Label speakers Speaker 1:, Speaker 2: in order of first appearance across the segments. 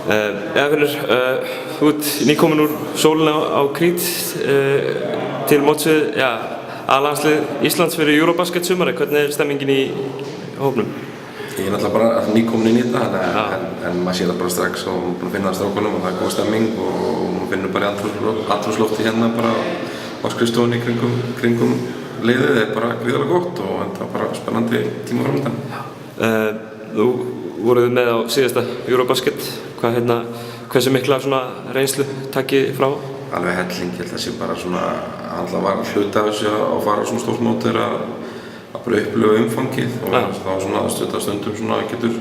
Speaker 1: Finnur, þú ert nýkominn úr sólinni á Krít til móts við A-landslið Íslands fyrir Eurobasket sumarið. Hvernig stemmingin í hópnum?
Speaker 2: Ég náttúrulega bara nýkominn inn í þetta, en maður sér það bara strax og búinn að finna það strákunum og það góð stemming og maður finnur bara í andrúmslofti hérna bara á skrifstofunni kringum liðið. Það bara gríðarlega gott og þetta bara spennandi tíma framöndan.
Speaker 1: Þú voruð með á síðasta Eurobasket. Hversu mikla reynslu takið frá?
Speaker 2: Alveg helling, ég held að það sé bara alltaf var hluti af þessu að fara á svona stórt mót að bara upplifa umfangið og þá stundum getur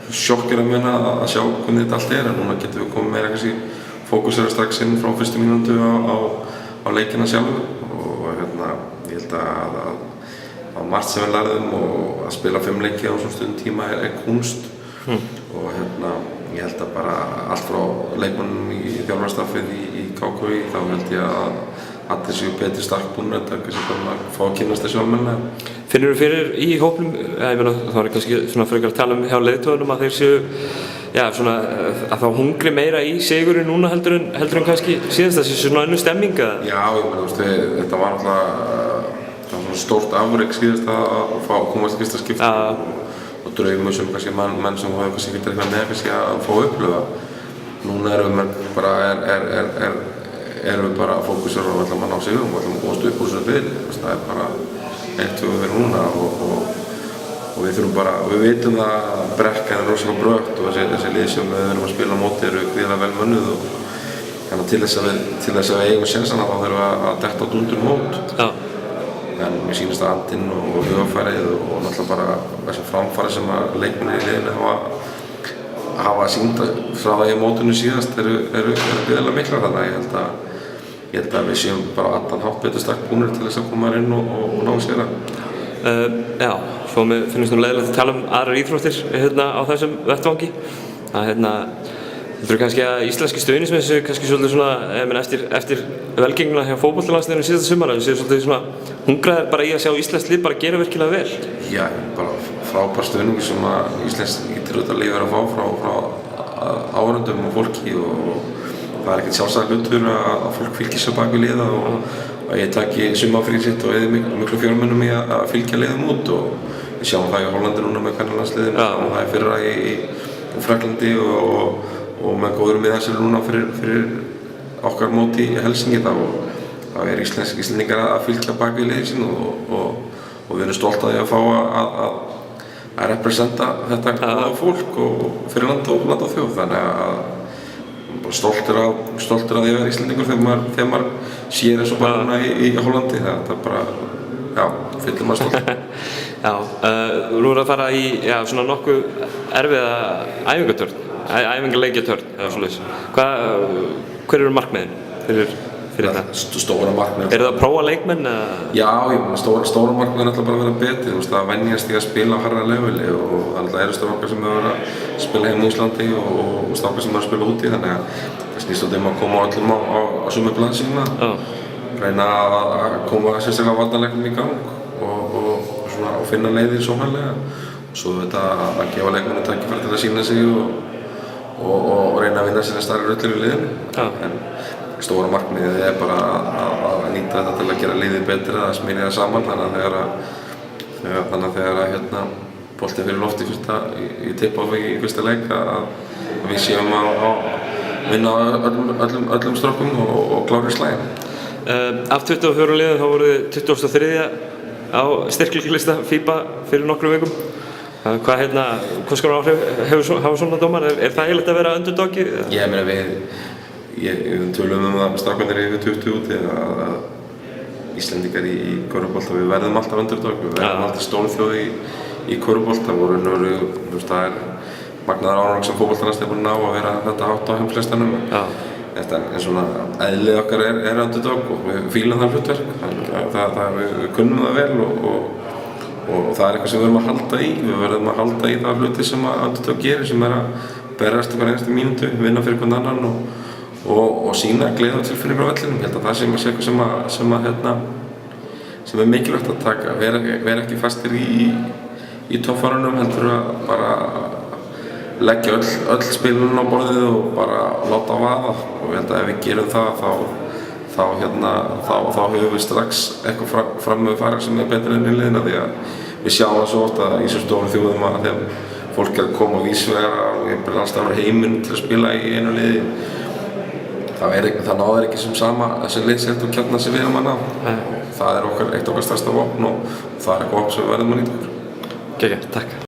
Speaker 2: sjokkera menn að sjá hvernig þetta allt en núna getum við komið meira fókusera strax inn frá fyrstu mínútu á leikina sjálfu og ég held að margt sem við lærðum og að spila 5 leiki á svona stundum tíma kunst og ég held að bara allt frá leikmönnum í þjálfarstaffið í KKÍ þá held ég að allir séu betri stakkbúnir þetta kannski bara að fá að kynnast þessu almennilega.
Speaker 1: Finnurðu fyrir í hópnum, ég meina þá kannski frekar að tala hjá leiðtogunum að þeir séu að þá hungri meira í sigurinn núna heldur en kannski síðast það sé önnur stemming eða?
Speaker 2: Já, ég meina þetta var náttúrulega stórt afrek síðast að fá að komast í fyrsta skipti og draugum sem kannski menn sem hafa kannski ekkert eitthvað með kannski að fá að upplifa. Núna erum við bara að fókusera á að ná sigurum og að komast upp úr þessu bili. Það bara eitt við verðum núna og við þurfum bara, við vitum að brekkan rosalega brött og þessi lið sem við erum að spila á móti eru gríðarlega vel mönnuð og þannig til þess að við eigum sénsana þá þurfum við að detta á dúndur mót. En mér sýnist að andinn og hugafærið og náttúrulega bara þessar framfæri sem að leikmennir í liðinu hafa sýnt frá það í mótinu síðast eru gríðarlega miklar þannig að ég held að við séum bara allan hátt betur stakk búnir til þess að koma inn og ná sér
Speaker 1: Já, svo mér finnst leiðilegt að tala aðrar íþróttir á þessum vettvangi. Heldur kannski að íslenski stuðningsmenn séu kannski svolítið eftir velgenguna hjá fótboltalandsliðinu síðasta sumar séu svolítið hungraðir bara í að sjá íslenskt lið bara gera virkilega vel?
Speaker 2: Já, bara frábær stuðningur sem að íslensk íþróttalið er að fá frá áhorfendum og fólki og það ekkert sjálfsagt hlutur að fólk fylgir sér bak við liða og að ég taki sumarfrí sitt og eyði miklu fjármunum í að fylgja liðum út og við sjáum það í Hollandi núna með kvennalandsliðinu og það fyrra í Fraklandi og með góður miðansel núna fyrir okkar móti í Helsingi þá íslendingar að fylgja bak við liðin sín og við erum stolt að því að fá að representa þetta góða fólk og fyrir land og þjóð þannig að stoltur af því að vera íslendingur þegar maður sér eins og bara núna í Hollandi það bara, fyllir maður stolt.
Speaker 1: Nú erum við að fara í nokkuð erfiða æfingaleikjatörn eða svoleiðis. Hver eru markmiðin fyrir þetta?
Speaker 2: Stóra markmiðin.
Speaker 1: Eru það að prófa leikmenn?
Speaker 2: Já, stóra markmiðin ætla bara að vera betri, að venjast í að spila á hærra leveli og það eru strákar sem hefur verið að spila heim í Íslandi og strákar sem hefur að spila úti þannig að það snýst um að koma öllum á sömu plan sína, reyna að koma sérstaklega varnarleiknum í gang og finna leiðir sóknarlega og svo að gefa leikmennum tækifæri til að sýna sig og reyna að vinna sér stærri rullir í liðinu. En stóra markmiðið er bara að nýta þetta til að gera liðið betra, að smíða það saman þannig að þegar boltinn fyrir lofti í tip-off í fyrsta leik að við séum að vinna öllum strákum og klára í slaginn.
Speaker 1: Af 24 liðum þá voru þið 23. á styrkleikjalista FIBA fyrir nokkrum vikum. Hvað skoðar áhrif hafa svona dómar? Er það eiginlegt að vera underdogi?
Speaker 2: Ég meina við tölum það strákarnir yfir 20 úti að Íslendingar í körfubolta við verðum alltaf underdog, við verðum alltaf stórþjóð í körfubolta það er magnaður árangur sem fótboltalandsliðið er búinn að ná að vera þetta hátt á heimslistanum en svona eðlið okkar er underdog og við fílum það hlutverk við kunnum það vel og það er eitthvað sem við verðum að halda í við verðum að halda í það hluti sem að underdog gerir sem er að berast hver einstu mínútu, vinna fyrir hvern annan og sýna gleði og tilfinningar á vellinum. Ég held að það sé eitthvað sem er mikilvægt að taka, vera ekki fastir í toppfarunum heldur að bara leggja öll spilin á borðið og bara láta vaða og ég held að ef við gerum það þá höfum við strax eitthvað fram með fara sem betur enn í liðina því að við sjáum það svo oft að í svo stórum þjóðum að þegar fólk að koma á vísvegara og ég byrja alltaf að vera heiminn til að spila í einu liði það náður ekki sem sama þessi liðsheild og kjarna sem við erum að ná. Það er eitt okkar stærsta vopn og það er eitthvað vopn sem við verðum að nýta okkur.
Speaker 1: Geggjað, takk.